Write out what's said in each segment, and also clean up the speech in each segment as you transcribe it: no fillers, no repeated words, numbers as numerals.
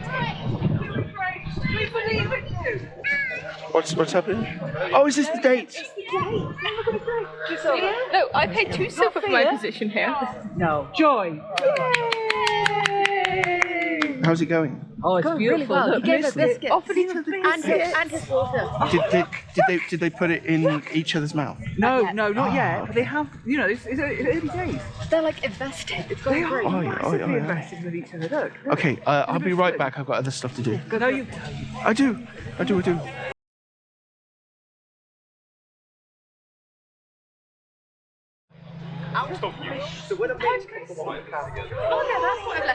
We believe in you. What's happening? Oh, is this the date? No, I paid 2 silver for my position here. No. Joy. How's it going? Oh, it's beautiful. Really well. He gave us biscuits. Offered each other And his water. Did they put it in each other's mouth? No, not yet. But they have, you know, it's early days. They're like invested. It's going great. Massively invested with each other. Look. Okay, I'll be right back. I've got other stuff to do. No, you. I do.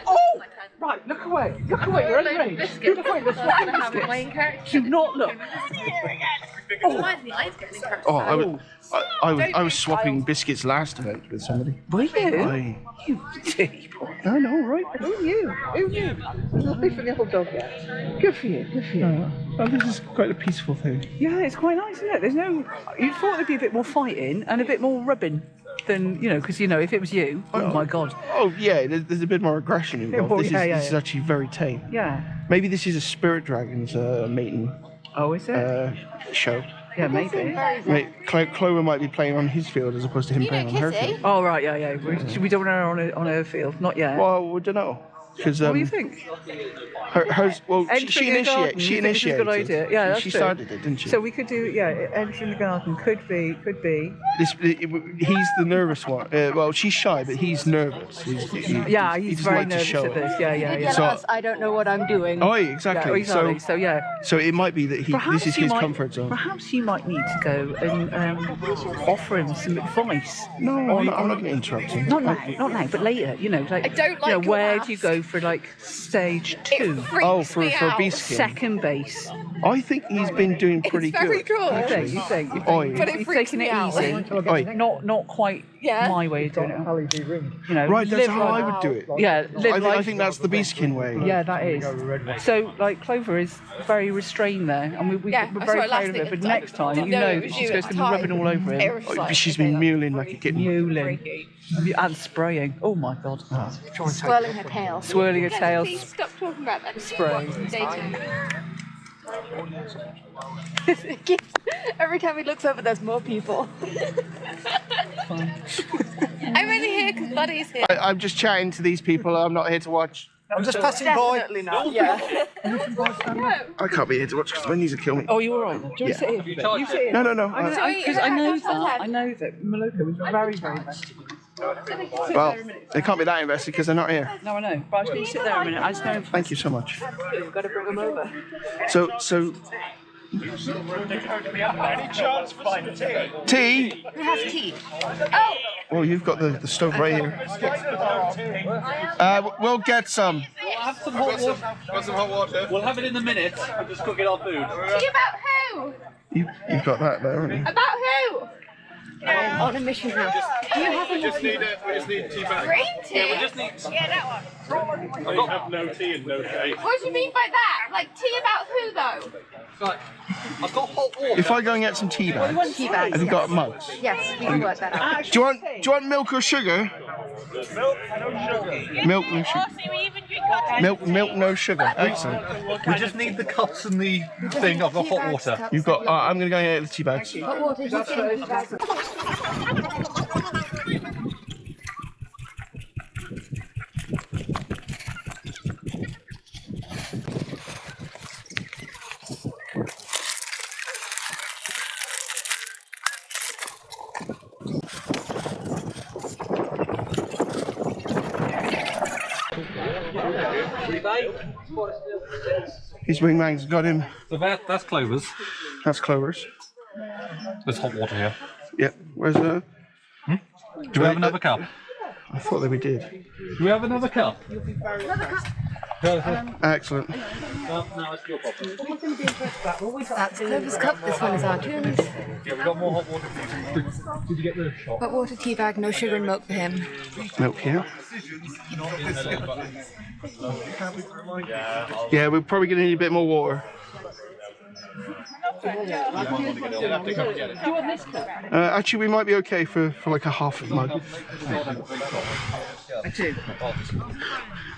Oh, right. Look away. You're only ready. Look away. Let's Have a main character. do not look. Reminds me, I'm getting character. Oh, I was swapping biscuits last event with somebody. Were you? You tea. I know, right? Who knew? Nothing for the old dog yet. Good for you. Oh, this is quite a peaceful thing. Yeah, it's quite nice, isn't it? There's no. You thought there'd be a bit more fighting and a bit more rubbing than, you know, because, you know, if it was you, oh my God. Oh yeah, there's a bit more aggression involved. This is actually very tame. Yeah. Maybe this is a spirit dragon's mating Oh, is it? show. Yeah, maybe. Clover might be playing on his field as opposed to him playing on her field. Oh, right, yeah. We don't want her on her field, not yet. Well, we don't know. Because What do you think? she initiated. A good idea. Yeah, that's she true. started it, didn't she? So we could do, entering the garden. Could be. He's the nervous one. Well, she's shy, but he's nervous. He He's doesn't very like to nervous show at it. this. Yeah. So, I don't know what I'm doing. Oh, exactly. Yeah, so yeah. So it might be that this is his comfort zone. Perhaps you might need to go and offer him some advice. No, I'm not going to interrupt him. Not now, but later. You know, like, I don't like you know, where laughs. do you go for like stage 2? Oh, for beast skin. Second base. I think he's been doing pretty It's very good. good. You think? Oi. But it He's freaks taking me it out. easy. Oi. Not quite my way of doing it. You know, Right, that's live how I life- would do it. Yeah, live I life. think that's the beastkin way. Yeah, that is. So, like, Clover is very restrained there, and we're Yeah, I very saw it last proud of thing it. But at the next time. time, you No, know it that was she's you going at to the be rubbing time. all over It him. was just like, She's been mewling like a kitten. Mewling. freaky. And spraying. Oh my God. Swirling her tail. Swirling her tail. Please stop talking about that. Spray. Every time he looks over, there's more people. I'm only here because Buddy's here. I'm just chatting to these people. I'm not here to watch. I'm just passing by. Definitely not. Yeah. I can't be here to watch because my knees will kill me. Oh, you're all right. Do you want to sit here? You sit here. No. Because I know that Malika was very, very invested. Well, they can't be that invested because they're not here. No, I know. But I just need to sit there a minute. I just know. Thank you so much. You've got to bring them over. So Any chance for some tea? tea. Who has tea? Oh, you've got the stove right here. We'll get some. Have some hot water. Got some hot water. We'll have it in a minute. I'm just cooking our food. Tea about who? You've got that there, haven't you? About who? On a mission house. Do you have We just need tea back. Green tea? We just need. Yeah, that one. I have no tea and no cake. What do you mean by that? Like tea about who though? Right. I've got hot water. If I go and get some tea bags, tea bags? have you got mugs? Yes, we can work that out. Do you want milk or sugar? Milk, no sugar. Milk, no sugar. Excellent. We just need the cups and the thing of the hot water. You've got. I'm going to go and get the tea bags. Hot water, he's getting tea bags. His wingman's got him. So that's Clover's. That's Clover's. There's hot water here. Yep. Where's the? Do we have another cup? I thought that we did. Do we have another cup? Excellent. No, it's your problem. That's Clover's cup. This one is Artuune's. Yeah, we got more hot water. Did you get the shot? Hot water tea bag, no sugar and milk for him. Milk here. Yeah, we're probably going to need a bit more water. Actually, we might be okay for like a half a mug.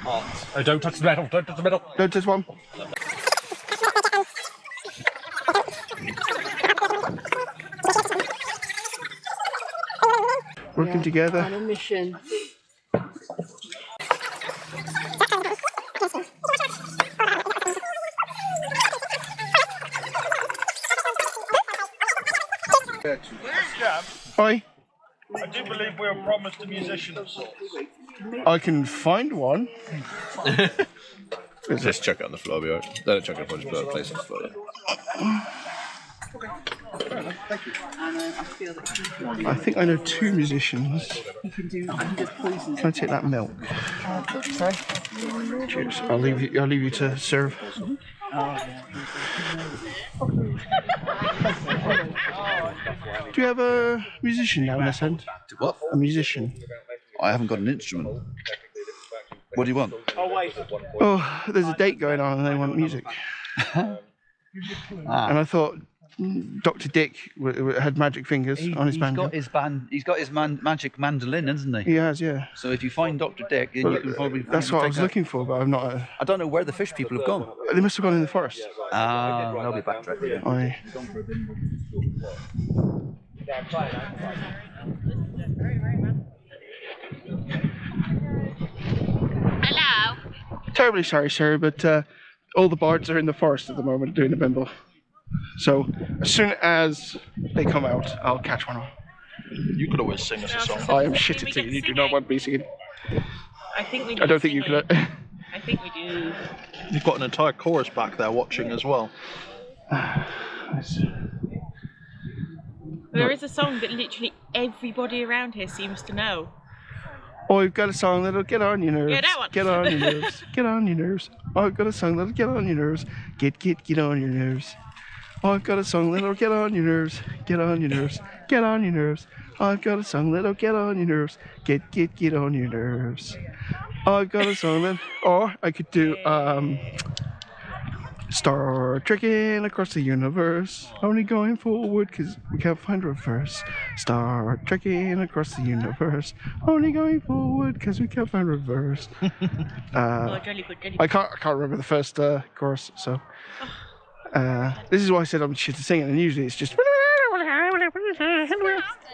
Oh, don't touch the metal, don't touch the metal. Don't touch one. Working together. On a mission. Hi. I do believe we were promised a musician of sorts. I can find one. Just chuck it on the floor, be alright. Don't chuck it on the floor, just place it on the floor. I think I know 2 musicians. Can I take that milk? Sorry? Cheers. I'll leave you to serve. Do you have a musician down this end? What? A musician. I haven't got an instrument. What do you want? Oh, there's a date going on and they want music. And I thought Dr. Dick had magic fingers on his banjo. He's got his magic mandolin, hasn't he? He has, yeah. So if you find Dr. Dick, then you can probably. That's what I was looking for, but I'm not. I don't know where the fish people have gone. They must have gone in the forest. Ah, they'll be back. Aye. Hello. Terribly sorry, sir, but all the bards are in the forest at the moment doing the bimble. So as soon as they come out, I'll catch one on. You could always sing us a song. I am shit at singing. You do not want me singing. I think we. I don't think you could. I think we do. You've got an entire chorus back there watching as well. There is a song that literally everybody around here seems to know. Oh, I've got a song that'll get on your nerves. Yeah, that one. Get on your nerves. Get on your nerves. Oh, I've got a song that'll get on your nerves. Get on your nerves. Oh, I've got a song that'll get on your nerves. Get on your nerves. Get on your nerves. Oh, I've got a song that'll get on your nerves. Get on your nerves. Oh, I've got a song that. Or I could do Star trekking across the universe, only going forward because we can't find reverse. Star trekking across the universe, only going forward because we can't find reverse. I can't remember the first chorus, so this is why I said I'm shit at singing, and usually it's just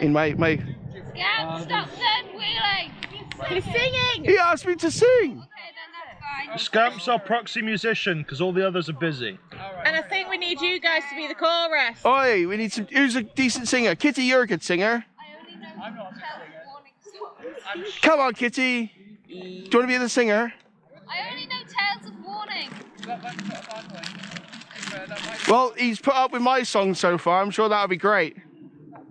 in my. Scamp, stop third wheeling. He's singing! He asked me to sing. Okay, then that's fine. Scamp's our proxy musician because all the others are busy. And I think we need you guys to be the chorus. Oi, we need some. Who's a decent singer? Kitty, you're a good singer. I only know Tales of Warning songs. Come on, Kitty. Do you want to be the singer? I only know Tales of Warning. Well, he's put up with my song so far. I'm sure that'll be great.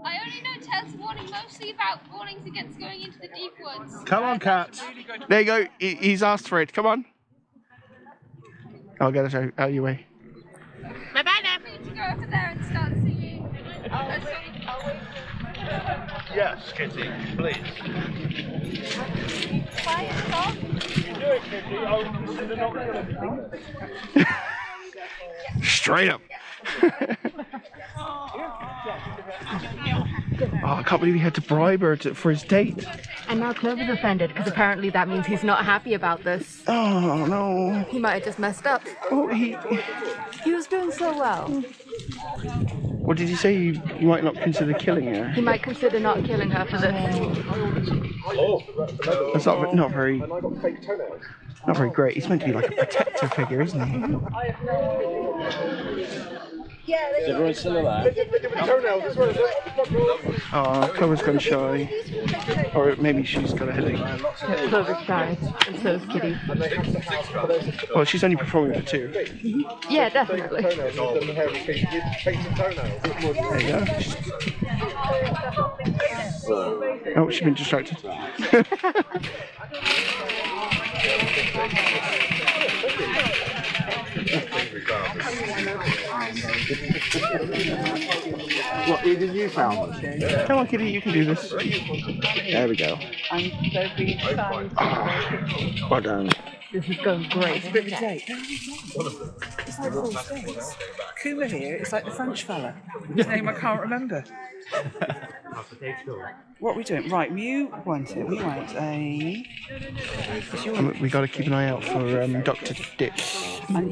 I only know Tales of Warning mostly about warnings against going into the deep woods. Come on, Cat. There you go. He's asked for it. Come on. I'll get it out of your way. Bye-bye now. I need to go over there and start singing. Yes, Kitty, please. Quiet song. Straight up. Oh, I can't believe he had to bribe her for his date. And now Clover's offended because apparently that means he's not happy about this. Oh, no. He might have just messed up. Oh, he was doing so well. What did he say? You might not consider killing her. He might consider not killing her for this. That's not very great. He's meant to be like a protective figure, isn't he? Everyone's still alive. Oh, Clover's gone shy. Or maybe she's got a headache. Clover's shy, and so is Kitty. Well, she's only performing for 2. Yeah, definitely. There you go. Oh, she's been distracted. What did you found? Come on, Kitty, you can do this. There we go. Well done. This is going great. Kuma here, it's like the French fella. His name I can't remember. What are we doing? Right, you want it. We want a. We got to keep an eye out for Dr. Dick,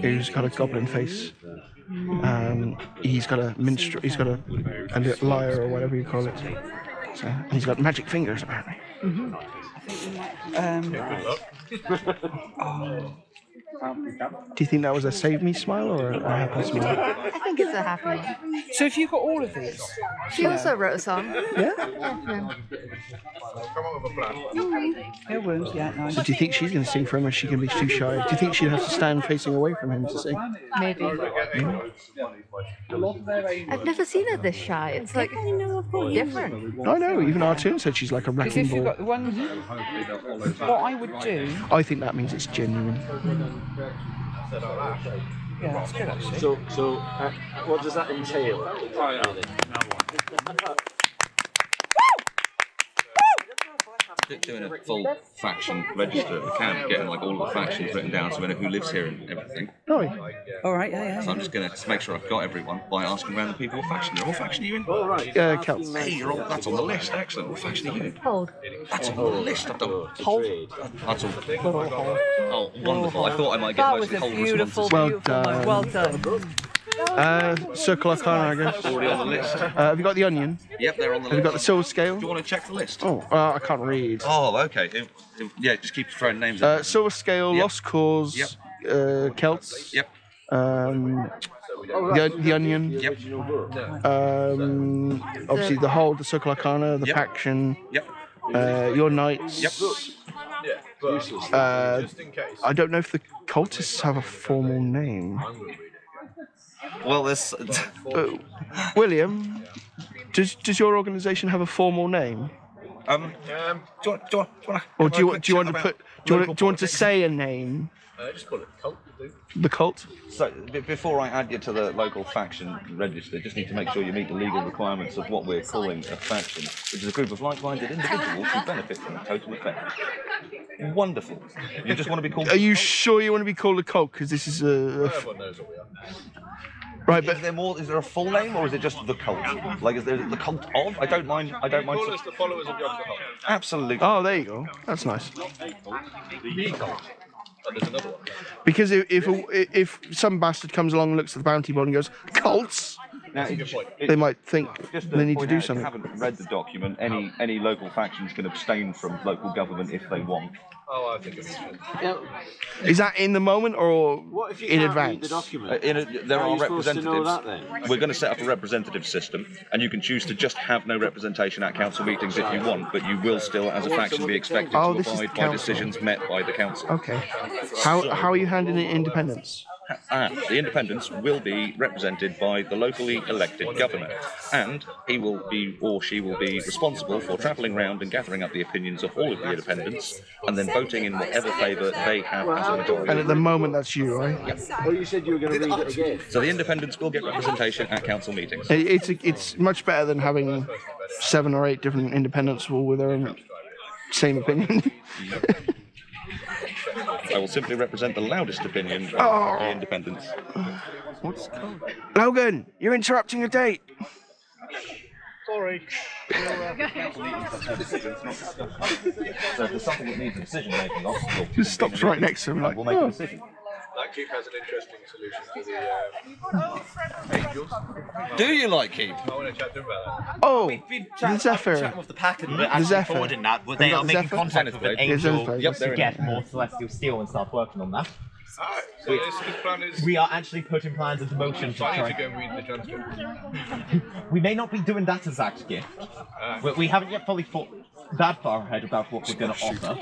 who's got a goblin face. He's got a minstrel. He's got a little lyre or whatever you call it. So, and he's got magic fingers apparently. Do you think that was a save me smile or a happy smile? I think it's a happy one. So if you've got all of these, She also wrote a song. Yeah? yeah, wounds, yeah, nice. So do you think she's going to sing for him or is she going to be too shy? Do you think she'd have to stand facing away from him to sing? Maybe. I've never seen her this shy. It's like different. I know, even Artuune said she's like a Because wrecking if you've ball. got the one, what I would do, I think that means it's genuine. yeah, that's good actually. So what does that entail? Doing a full faction register at the camp, getting like all of the factions written down so we know who lives here and everything. Oh, All right, yeah. So I'm just going to make sure I've got everyone by asking random people what faction you're in. What faction are you in? Celts. Hey, that's on the list. Excellent. What faction are you in? Hold. That's on the list. I've done. Hold. That's all. Oh, wonderful. I thought I might get That was mostly a hold beautiful, responses. beautiful, well done. Circle Arcana, I guess. Already on the list. Have you got the onion? Yep, they're on the Have you list. got the silver scale? Do you want to check the list? Oh, I can't read. Oh, okay. Yeah, just keep throwing names in. Silver scale, Yep. Lost Cause, Yep. Celts. Yep. The onion. Yep. Obviously the hold, the Circle Arcana, the Yep. faction. Yep. Your knights. Yep. I don't know if the cultists have a formal name. Well, there's. William, does your organisation have a formal name? Do you want Or do you want to say a name? Just call it cult. The cult? So, before I add you to the local faction register, just need to make sure you meet the legal requirements of what we're calling a faction, which is a group of like-minded individuals who benefit from a total effect. Wonderful. You just want to be called... Are you sure you want to be called a cult? Because this is a... Everyone knows what we are. Right, but... Is there a full name, or is it just the cult? Like, is there the cult of? I don't mind... Call us the followers of Yogg the Hutt. Absolutely. Oh, there you go. That's nice. The cult. And there's another one. Because if some bastard comes along and looks at the bounty board and goes, cults, Now, they might think just they need to point do out, something. If you haven't read the document, any local factions can abstain from local government if they want. Oh, I think it's Is that in the moment or What if you in can't read the advance? document? There How are are you supposed to know representatives. that then? We're going to set up a representative system, and you can choose to just have no representation at council meetings if you want, but you will still, as a faction, be expected Oh, to this is abide by council. decisions met by the council. Okay. How are you handling independence? The independents will be represented by the locally elected governor, and he will be, or she will be, responsible for travelling round and gathering up the opinions of all of the independents, and then voting in whatever favour they have as a majority. And at the moment, that's you, right? Oh, you said you were going to read it again. So the independents will get representation at council meetings. It's much better than having 7 or 8 different independents all with their own same opinion. I will simply represent the loudest opinion of the independents. What's it called? Logan, you're interrupting a date. Sorry. So if there's something that needs a decision making on, Just stops right next to him like, we'll make a oh. decision. That keep has an interesting solution to the angels. Do you like Keith? I want to chat to him about that. Oh, the Zephyr. With the pack and The actually Zephyr. forwarding that, but Have they you got are the making Zephyr? contact with an Yeah, angel Zephyr, Yep, to they're get in. more celestial steel and start working on that. Alright, so this plan is... We are actually putting plans into motion to So I need to try. go and read the transcript. We may not be doing that as Zach's gift. We haven't yet fully thought that far ahead about what we're going to offer,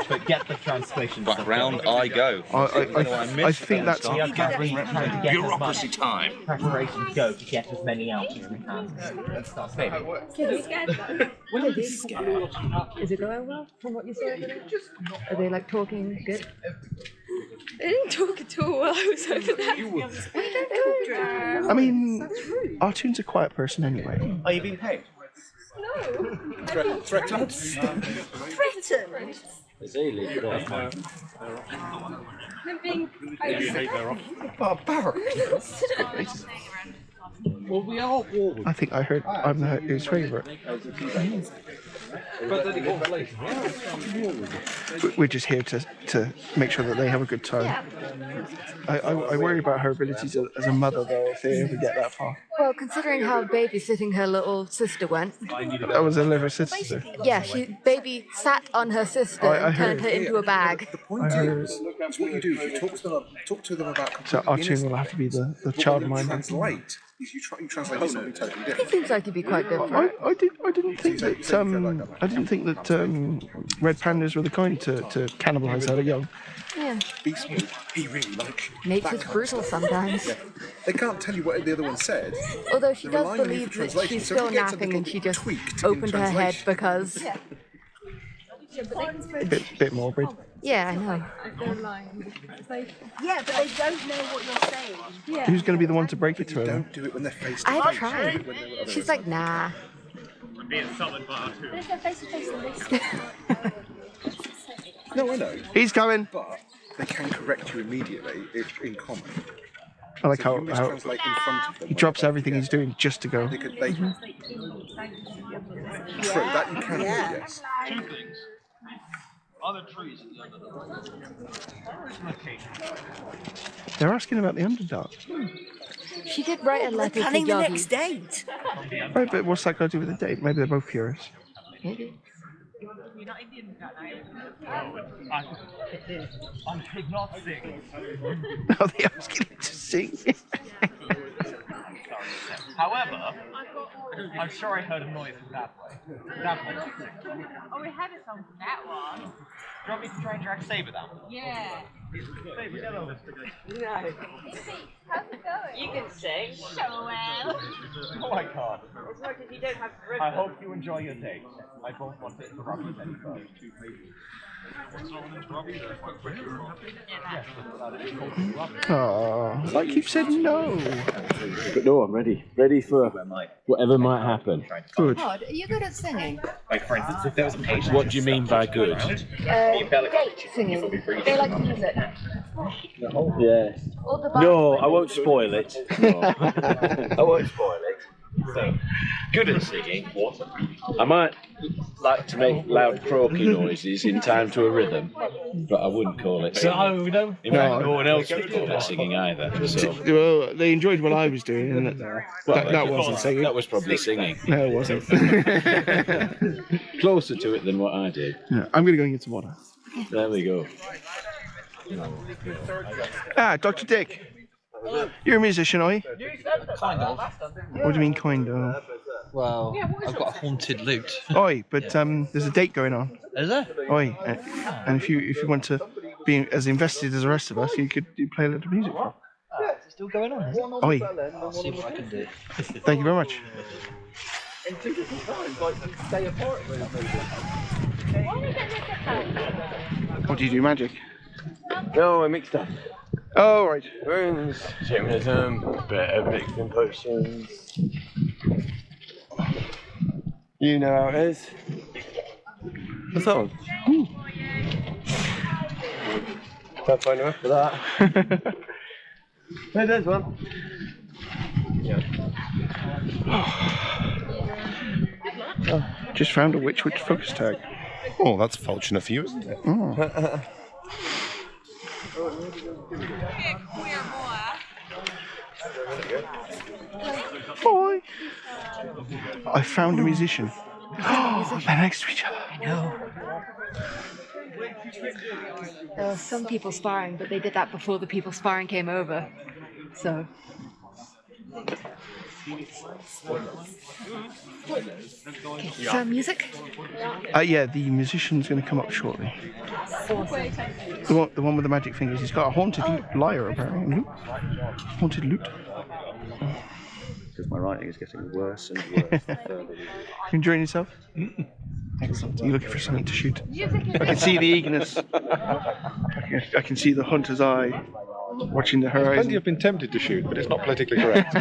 but get the translation. Back round I go. I think that's... We are currently trying to get Bureaucracy as time. much preparation to go to get as many out as we can. Let's start saving. Is it going well from what you saw over there? Are they like talking good? They didn't talk at all while I was over there. I mean, Artuune's a quiet person anyway. Are you being paid? No. Threatened. Threatened. It's illegal. I'm being Barbaric. Well, we are war. I think I heard I'm his favourite. But then it got late. We're just here to make sure that they have a good time. I worry about her abilities as a mother, though, if they ever get that far. Well, considering how babysitting her little sister went. That was a little sister. Yeah, baby sat on her sister and turned her into a bag. The point is what you do is you talk to them about. So Artuune will have to be the childminder. Translate. You translate to something totally different. He seems like he'd be quite good for it. I didn't think that red pandas were the kind to cannibalise other young. Yeah. Beast mode. He really Nature's brutal sometimes. Yeah. They can't tell you what the other one said. Although she They're does relying on you believe for that translation. she's So if still he gets a napping and she just tweaked in opened her head translation- because... Bit morbid. Yeah, I know. Yeah, but they don't know what you're saying. Yeah. Who's going to be the one to break it to her? Don't do it when they're face to I face. have tried. She's like, nah. I'm being summoned by Artuune. But if they're face to face on this. No, I know. He's coming. But they can correct you immediately if in common. I like So how you mistranslate in front of them. he drops everything he's doing just to go. True, that you can do, yes. Two things. Are there trees at the end of the road? There is an occasion. They're asking about the Underdark. She did write a letter to Planning the Yogi. next date. Right, but what's that got to do with the date? Maybe they're both furious. Maybe. I could not sing. Are they asking him to sing? However, I'm sure I heard a noise from that way. That way. Oh, we had it on that one. Do you want me to try and drag Saber down? Yeah. Saber, get over. How's it going? You can sing. So well. Oh, I can't. As much as you don't have rhythm. I hope you enjoy your date. I don't want it to rub you any further. Oh, like you said no. But no, I'm ready. Ready for whatever might happen. Good. Are you good at singing? Like, for instance, if there was a patient. What do you mean by good? Date singing. They like music. Yeah. Or the No, I won't spoil it. No. I won't spoil it. So, good at singing. I might like to make loud croaky noises in time to a rhythm, but I wouldn't call it singing. No. In fact, no one else would call it singing either. So, Well, they enjoyed what I was doing, and that wasn't singing. that was probably singing. No, it wasn't. Closer to it than what I did. Yeah, I'm going to go and get some water. There we go. Ah, Dr. Dick. You're a musician, are you? Kind of. What do you mean, kind of? Well, I've got a haunted lute. Oi, but there's a date going on. Is there? Oi, and if you want to be as invested as the rest of us, you play a little music for. Is it still going on? Is it? Oi, I'll see what I can do. thank you very much. What do you do, magic? No, I mixed up. Oh, right. Runes, shamanism, bit of mixing potions. You know how it is. The song. Can't find enough for that. Hey, there's one. Just found a witch focus tag. Oh, that's fortunate for you, isn't it? Oh. Boy, I found a musician. They're next to each other. I know. There were some people sparring, but they did that before the people sparring came over. So. Okay, so music? Yeah, the musician's going to come up shortly. The one with the magic fingers. He's got a haunted lyre, apparently. Lute? Haunted lute. Because my writing is getting worse and worse. You enjoying yourself? Excellent. You're looking for something to shoot. I can see the eagerness. I can see the hunter's eye watching the horizon. Plenty have been tempted to shoot, but it's not politically correct.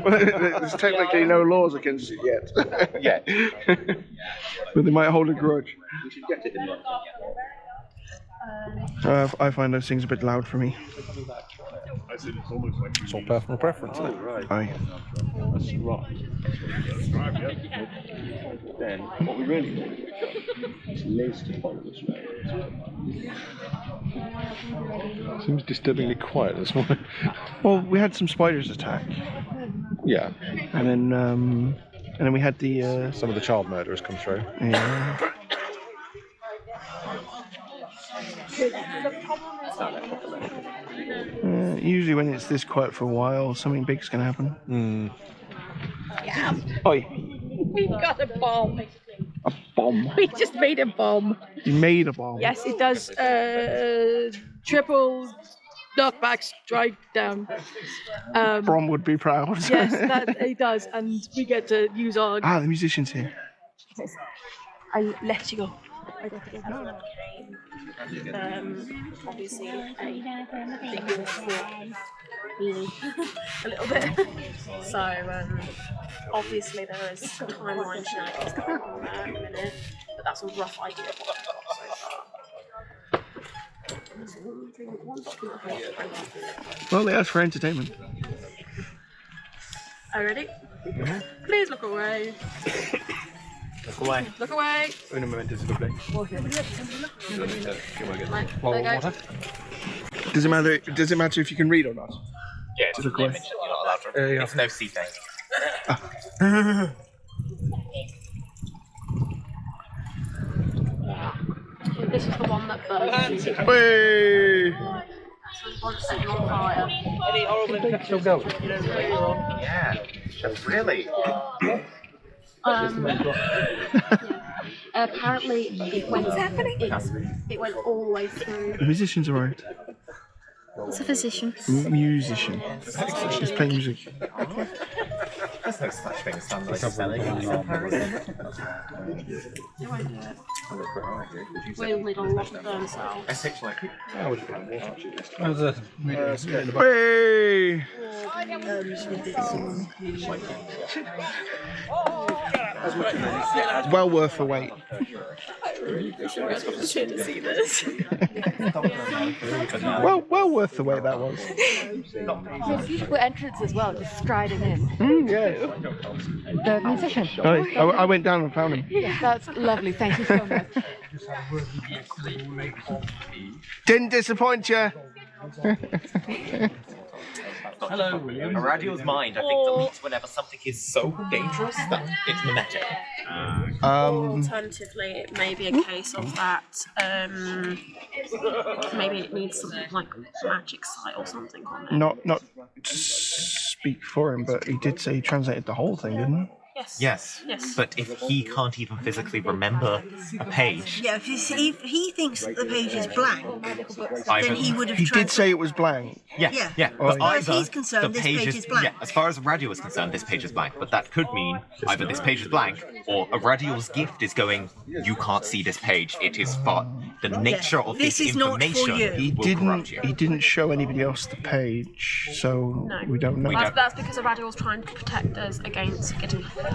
Well, there's technically no laws against it yet. Yet. But they might hold a grudge. We should get it in London. I find those things a bit loud for me. It's all personal preference, isn't it? Right. Aye. That's right. Then, what we really need is Liz to follow this round. Seems disturbingly quiet this morning. Well, we had some spiders attack. Yeah. And then we had the some of the child murderers come through. Yeah. Usually when it's this quiet for a while, something big's gonna happen. Yeah. Oi. We've got a bomb. A bomb? We just made a bomb. You made a bomb? Yes, it does triple knockbacks strike down. Brom would be proud. Yes, that it does, and we get to use our... Ah, the musician's here. I'll let you go. Obviously, a little bit. So, obviously, there is timeline shenanigans going on there in a minute, but that's a rough idea of what I've got so far. Well, they asked for entertainment. Are you ready? Please look away. Look away. Look away. Un momento, s'il vous plaît. There you go. Does it matter if you can read or not? Yeah, To look away. you're not allowed to. It's no seat thing. This is the one that burns. Whey! This is one that's setting on fire. Yeah, really. Apparently it went. What's happening? It went all the way through. The musician's arrived. What's a physician? Musician. She's playing music. There's no such thing as standardised spelling. We'll need a lot of them, so. Hey! Well worth the wait. well worth the wait that was. There's beautiful entrance as well, just striding in. Yeah. The musician. I went down and found him. That's lovely, thank you so much. Didn't disappoint you. Hello, William. A radio's mind, I think, deletes whenever something is so dangerous that it's mimetic. Alternatively, it may be a case of that. Maybe it needs something like magic sight or something on it. Not to speak for him, but he did say he translated the whole thing, didn't he? Yes. But if he can't even physically remember a page, Yeah, if he thinks that the page is blank, then he would have He did say it was blank. Yeah. Oh, But as either he's concerned, the this page is blank. Yeah, as far as a radio is concerned, this page is blank. But that could mean either this page is blank, or a radio's gift is going, you can't see this page. It is for the nature of this is not for information. you. He will corrupt you. didn't show anybody else the page, so we don't know. That's because the radio was trying to protect us against getting hurt.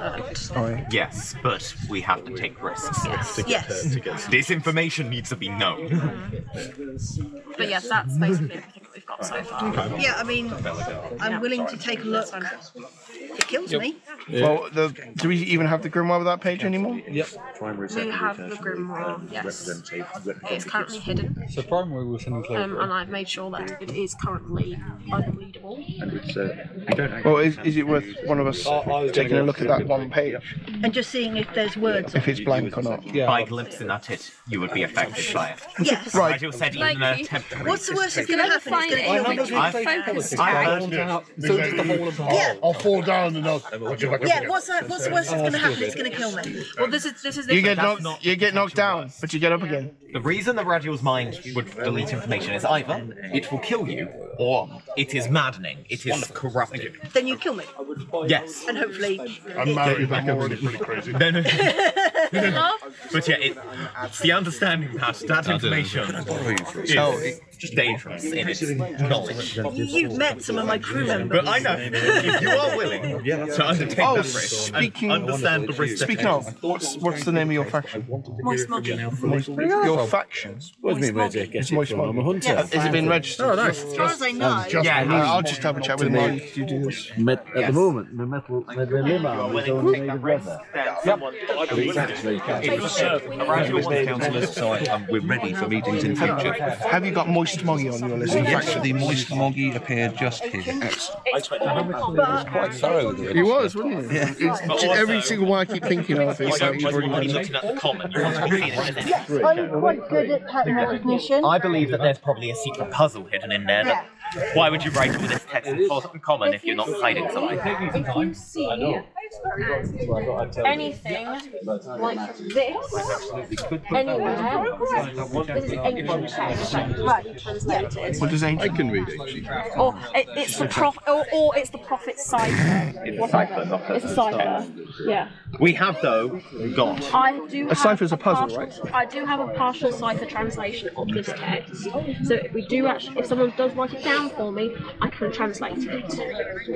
Yes, but we have to take risks. Yes. This information needs to be known. But yes, that's basically everything that we've got so far. Yeah, I mean, I'm willing to take a look. It kills me. Well, do we even have the grimoire with that page anymore? Yep. We have the grimoire, yes. It's currently hidden. So primary will send And I've made sure that it is currently unreadable. Well, is it worth one of us taking a look at that one page? And just seeing if there's words. If it's blank or not? By glimpsing at it, you would be affected by it. Yes. Right. Radio said even an attempt to What's the worst that's going to happen? It's going to kill me. So does the whole of the Yeah. I'll fall down and I'll Yeah, what's the worst that's going to happen? It's going to kill me. Well, this is You get knocked down, but you get up again. The reason the radio's mind would delete information is either it will kill you, or it is maddening. It is corrupting. Then you kill me. Yes. And hopefully. I'm married, I'm already pretty crazy. No. But yeah, it's the understanding that information. So dangerous in its knowledge. You've met some of my crew members. But I know, if you are willing to undertake that risk and understand the risk. Speaking of, what's the name of your faction? Moist Moggy. Your faction? What do you mean, where'd you get it from? I'm a hunter. Yes. Has it been registered? Oh, nice. As far as I know. I'll just have a chat with him while you do this. At the moment, the metal limb arm is only made of leather. It's actually We're ready for meetings in future. Have you got Moist Moggy on your list? Yes, the Moist Moggy appeared just here. quite thorough with it. He was, wasn't he? Yeah. Every single one I keep thinking of is like he's already done Looking it. at the common, you want to be feeling in it. I'm quite good at pattern recognition. I believe that there's probably a secret puzzle hidden in there. That, why would you write all this text in common if you're not hiding something? If you see anything like this anywhere, this is ancient text, right? Translated. What does ancient? I can read it. Or it's the or it's the prophet's cipher. It's a cipher. Yeah. We have though got. I do. A cipher's a puzzle, partial, right? I do have a partial cipher translation of this text. So if we do actually, if someone does write it down for me, I can translate it. So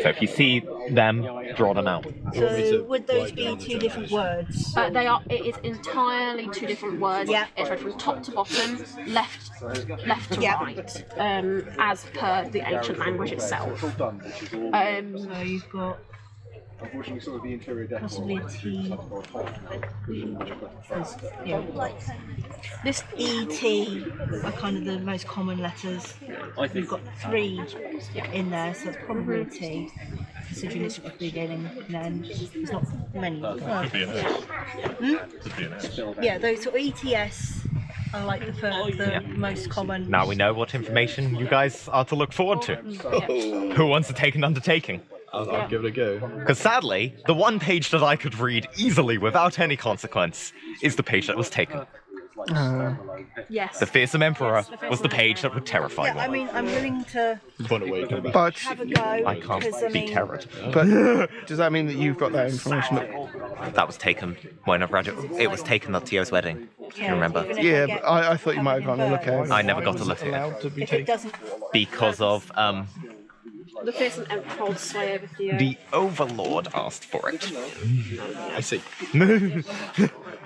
if you see them, draw them out. So would those be two different words? They are. It is entirely two different words. Yeah. It's read from top to bottom, left to Yeah. right, as per the ancient language itself. So you've got possibly a T. Yeah. This E-T are kind of the most common letters. We've got 3 in there, so it's probably a T. Considering it's at the beginning, and then there's not many. Yeah, those sort of ETS are like the most common. Now we know what information you guys are to look forward to. Who wants to take an undertaking? I'll give it a go. Because sadly, the one page that I could read easily without any consequence is the page that was taken. Yes. The fearsome emperor was the page that would terrify Yeah, me. I mean, I'm willing to But have a go. I can't because, I be mean, terrored. but does that mean that you've got that information? That was taken when I read it. It was taken at Theo's wedding. Do you remember? Yeah, but I thought you might have gotten a look at it. I never got to look at Allowed to it be If it taken. doesn't, because of The fearsome emperor holds sway over Theo. the Overlord asked for it. I see.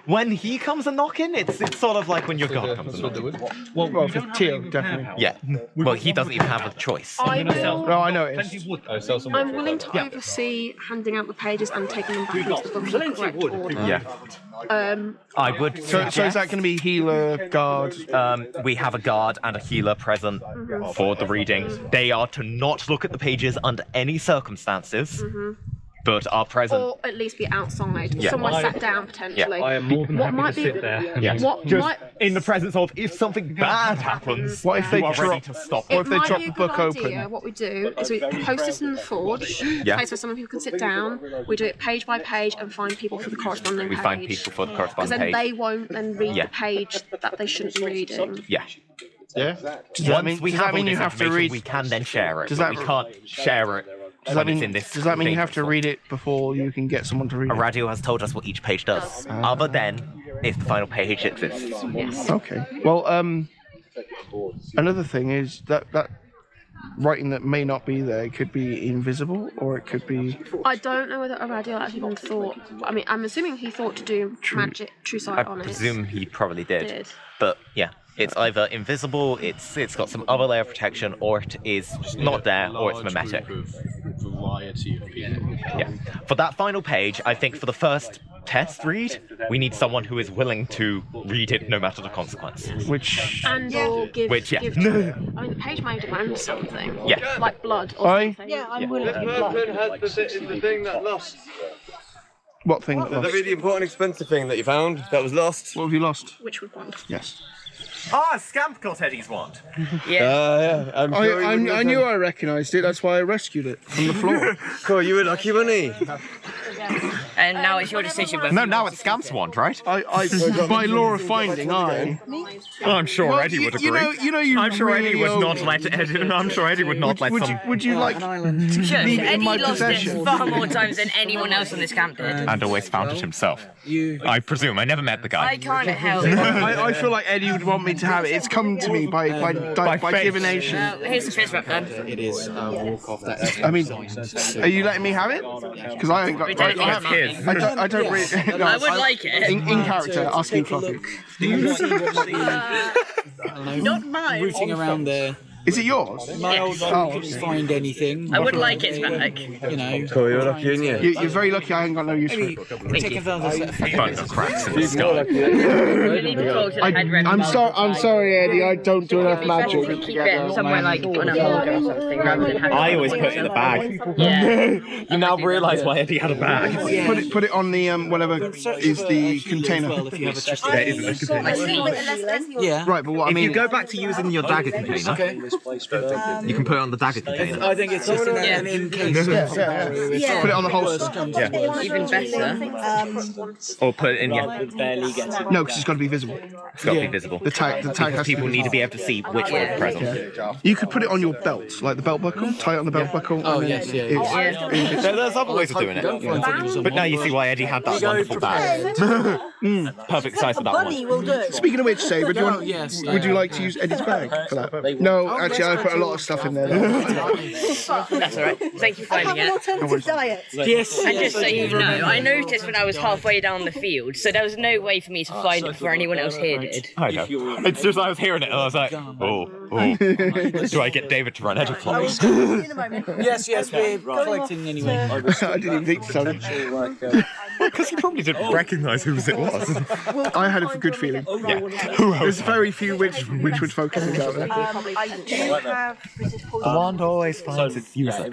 When he comes a knocking, it's sort of like when your god comes a knocking. Well, for Teo, definitely. Yeah. Well, he doesn't even have a choice. No, I know it is. I'm willing to oversee handing out the pages and taking them back into the correct order. Yeah. I would. So is that going to be healer, guard? We have a guard and a healer present for the reading. They are to not look at the pages under any circumstances, but are present. Or at least be outside, Yeah. somewhere sat down potentially. Yeah. I am more than What happy might to be- sit there. Yeah. What Just might- in the presence of, if something bad happens, What if they you are ready drop? to stop. Or if they might drop be the a good book idea. open? What we do is we post this in the forge, Yeah. place where some people can sit down. We do it page by page and find people for the corresponding We page. find people for the Because corresponding then page. they won't then read Yeah. the page that they shouldn't be reading. Yeah. Yeah. Does that Once mean, we does have that mean all you this have to information, read? we can then share it. Does but that- we can't share it Does when that it's mean? in this. Does that mean you have to dangerous read it before you can get someone to read form. it? Radio has told us what each page does. Other than if the final page exists. Yes. Okay. Well, another thing is that writing that may not be there could be invisible, or it could be. I don't know whether Aradio actually even thought. I mean, I'm assuming he thought to do magic, true I sight on it. presume he probably did. Did. But yeah, it's either invisible, it's got some other layer of protection, or it is not there, or it's mimetic. Variety of people. Yeah. For that final page, I think for the first test read, we need someone who is willing to read it no matter the consequence. Which. And or give. Which, yeah. give I mean, the page may demand something. Yeah. Like blood or something. yeah, I'm willing to give blood. had the thing that lost. What thing? That The lost? really important, expensive thing that you found that was lost. What have you lost? Which would want? Yes. Ah, Scamp got Eddie's wand. Yeah. I'm sure you wouldn't I have knew done- I recognised it. That's why I rescued it from the floor. Cool, you were lucky, weren't he? And now it's your decision. No, now it's Scamp's wand, right? By law of finding, I'm sure Eddie would agree. I'm sure Eddie would not let Eddie. I'm sure Eddie would not let some. Would you like to leave it in my Eddie lost possession? it far more times than anyone else on this camp did. And always found it himself. I presume. I never met the guy. I can't help. I feel like Eddie would want me to have it. It's come to me by divination. Here's the fist wrap then. It is walk off that. I mean, are you letting me have it? Because I ain't got. We don't I don't really. No, I would like it. In character, asking Fluffy. Do you want to see? Not mine. Rooting around there. Is it yours? Just find anything. I would like it back. You know. Cool, you're lucky, aren't you? You're very lucky. I ain't got no use for it. Take advantage of Thunder cracks in the sky. I'm sorry, Eddie. I don't do enough magic. Keep it somewhere like on a holder or something rather than having. I always put it in the bag. Yeah. You now realise why Eddie had a bag. Put it on the whatever is the container. There isn't a container. Yeah. Right, but what I mean. If you go back to using your dagger container, you can put it on the dagger container. I think it's just an in case. Put it on the holster. Even better. Or put it in your. No, because it's got to be visible. It's got to be visible. The tag Because has people need to be able to see which one is present. You could put it on your belt, like the belt buckle. Tie it on the belt buckle. Oh, and yes, then yeah. There's other ways of doing it. But now you see why Eddie had that wonderful bag. Perfect size for that one. Speaking of which, Sabre, would you like to use Eddie's bag for that? No, actually, I put a lot of stuff in there. That's alright. Thank you for finding it. Alternative diet. Yes. And just so you know, I noticed when I was halfway down the field, so there was no way for me to find it before anyone else here did. I know. It's just I was hearing it and I was like, oh. Do I get David to run edge of flux? Yes, we're collecting anyway. I didn't even think so. Because he probably didn't recognise whose it was. I had a good feeling. Yeah. There's very few Witchwood folk out there. I do have The wand always finds its user.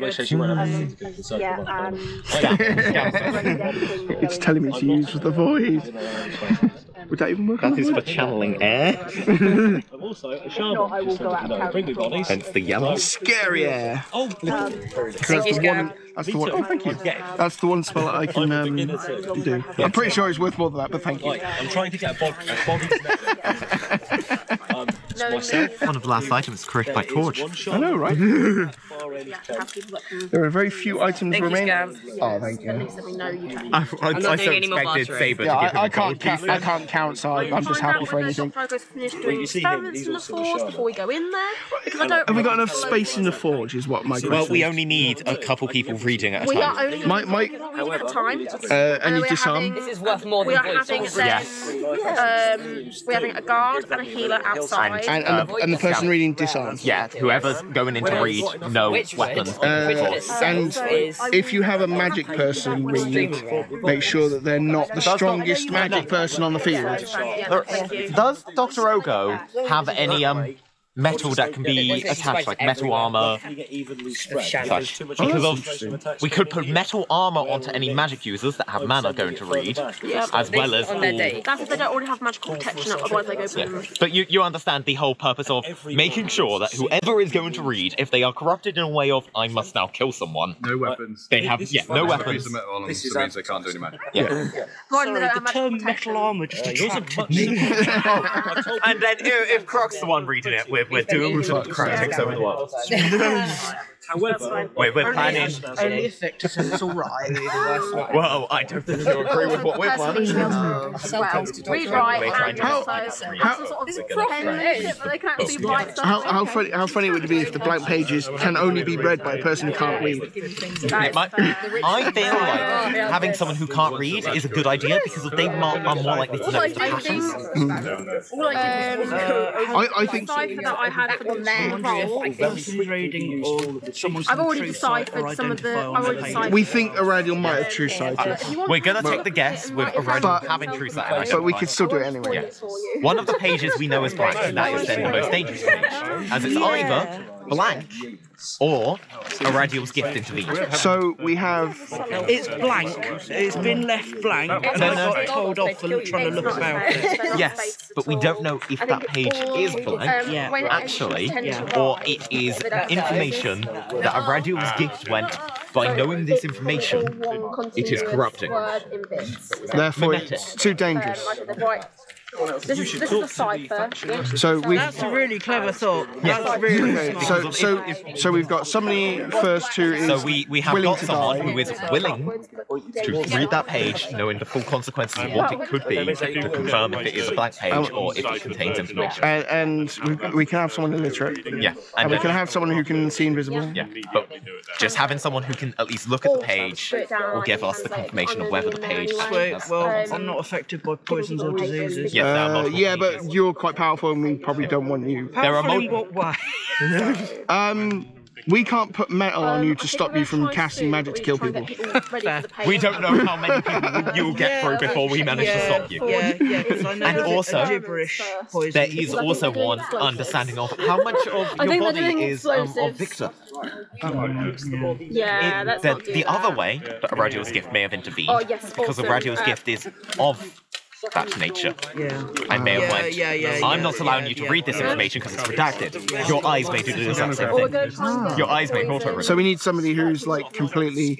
It's telling me to use the void. Would that even work? That is for channeling air. Also, a No, I will go out of character. Hence the yellow. Scary air. Thank you, Scamp. That's the one. Oh, thank you. That's the one spell that I can do. I'm pretty sure it's worth more than that, but thank you. I'm trying to get a body One of the last items created by Torch. I know, right? There are very few items Thank you, remaining. Scamp. Oh, thank you. I I'm not so doing any more expected bartering. Sabre to Yeah, give him I a gold can't piece. I can't count, so I'm just happy for anything. Doing experiments in the forge before we go in there. Because I don't. Have we got enough space in the forge? Is what my question. Well, we only need a couple people reading at a We are time. only My- reading at a time. Any disarm? This is worth more We than are having voice. we're having a guard and a healer outside. And the person reading disarms. Yeah, whoever's going in to read, no weapons. And if you have a magic person read, make sure that they're not the strongest magic person on the field. Does Dr. Ogo have any metal that can be attached, like metal armor? Such? Because we could put metal armor onto any magic users that have mana going to read, as well as all. That's if they don't already have magical protection, otherwise they go boom. But you understand the whole purpose of making sure that whoever is going to read, if they are corrupted in a way of I must now kill someone, no weapons. They have no weapons. This means they can't do any magic. Sorry, the term metal armor just attracted me. And then if Croc's the one reading it, we're doomed. Croc takes over the world. However, we're planning. Only effective, so it's alright. Well, I don't think you agree with what we're planning. How funny would it be if the blank pages can only be read by a person who can't read? I feel like having someone who can't read is a good idea because they are more likely to know passions. I think that I had for the role. I've already deciphered some of the. We think Aradiel might have true sighted. We're gonna take the guess with Aradiel having true sight. But we could still do it anyway. Yeah. One of the pages we know is blank, and that is then the most dangerous page, as it's either blank or Aradiel's gift intervened. So we have. It's blank. It's been left blank, and I got told off for trying to look about it. Yes, but we don't know if that page is blank, actually, or it is information that Aradiel's gift went. by knowing this information, it is corrupting. Therefore, it's too dangerous. This is the cipher. So we. That's a really clever thought. Yeah. That's really Okay, so we've got somebody first who is So we have willing got to someone die. who is willing to read that page, knowing the full consequences of what it could be, to confirm if it is a blank page or if it contains information. And we can have someone illiterate. Yeah. And we can have someone who can see invisible. Yeah, but just having someone who can at least look at the page will give us the confirmation of whether the page actually has. Well, I'm not affected by poisons or diseases. Yes, there are multiple yeah, but you're quite powerful, and we probably don't want you. There are Powerful in what way? We can't put metal on you to stop you from casting magic to kill people. We don't know how many people you will get through before we manage to stop you. Yeah, 'cause I know And it's also, gibberish poison. there is also one understanding of how much of your body is of Victor. Yeah, that's not The other way that Radio's gift may have intervened, Oh, yes, because also, Radio's gift is of that nature. Yeah. I may have went, I'm not allowing you to read this information because it's redacted. Your eyes may do the exact same thing. Your eyes may auto-redact. So we need somebody who's like completely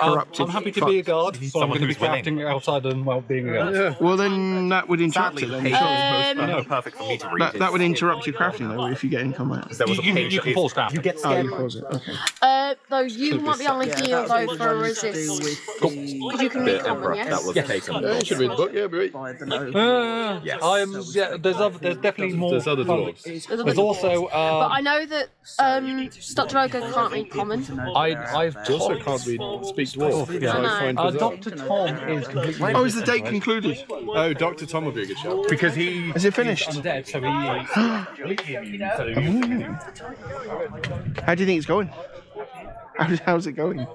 corrupted. I'm happy to be a guard, so I'm going to be willing. acting outside and being a guard. Yeah. Well, then that would interrupt it. Then. Perfect for me to read. That would interrupt your crafting though if you get in combat. There was a page you can pause crafting. You get Oh, you pause it. Okay. Though you might be only healed though for a resist. Because you can read common, yes? That was taken. Yeah, you should read the book, yeah, right. Yes. There's definitely more. There's other dwarves. There's also. But I know that Dr. Ogo can't read common. I also can't speak dwarf. Yeah. So I find Dr. Tom is completely. Oh, is the date concluded? Oh, Dr. Tom would be a good shout. Because he. Is it finished? Undead, so he. How do you think it's going? How's it going?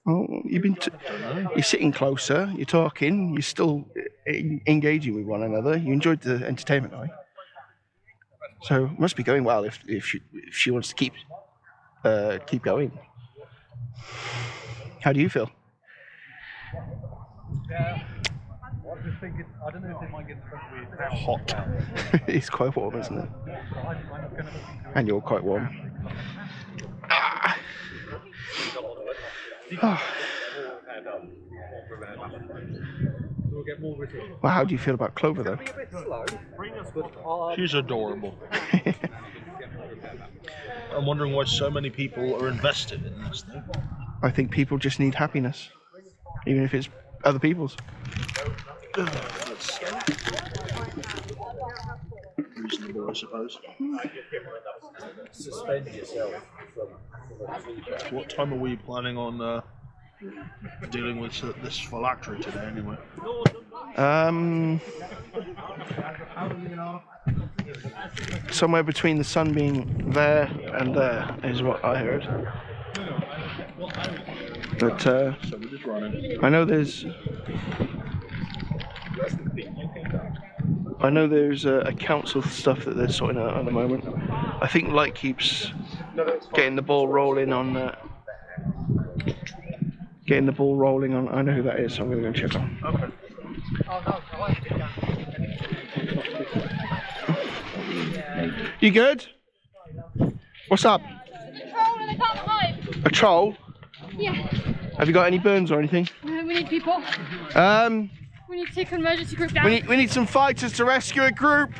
Oh, you're sitting closer, you're talking, you're still engaging with one another. You enjoyed the entertainment, right? So it must be going well if she wants to keep going. How do you feel? I don't know if it might get Hot. It's quite warm, isn't it? And you're quite warm. Well, how do you feel about Clover, though? She's adorable. I'm wondering why so many people are invested in this thing. I think people just need happiness, even if it's other people's. That's reasonable, I suppose. Suspend yourself What time are we planning on dealing with this phylactery today, anyway? Somewhere between the sun being there and there is what I heard. But So we're just running. I know there's a council stuff that they're sorting out at the moment. I think Light keeps getting the ball rolling on. I know who that is, so I'm going to go check on. Okay. You good? What's up? Troll and they can't hide. A troll? Yeah. Have you got any burns or anything? We need people. We We need to take an emergency group down. need some fighters to rescue a group.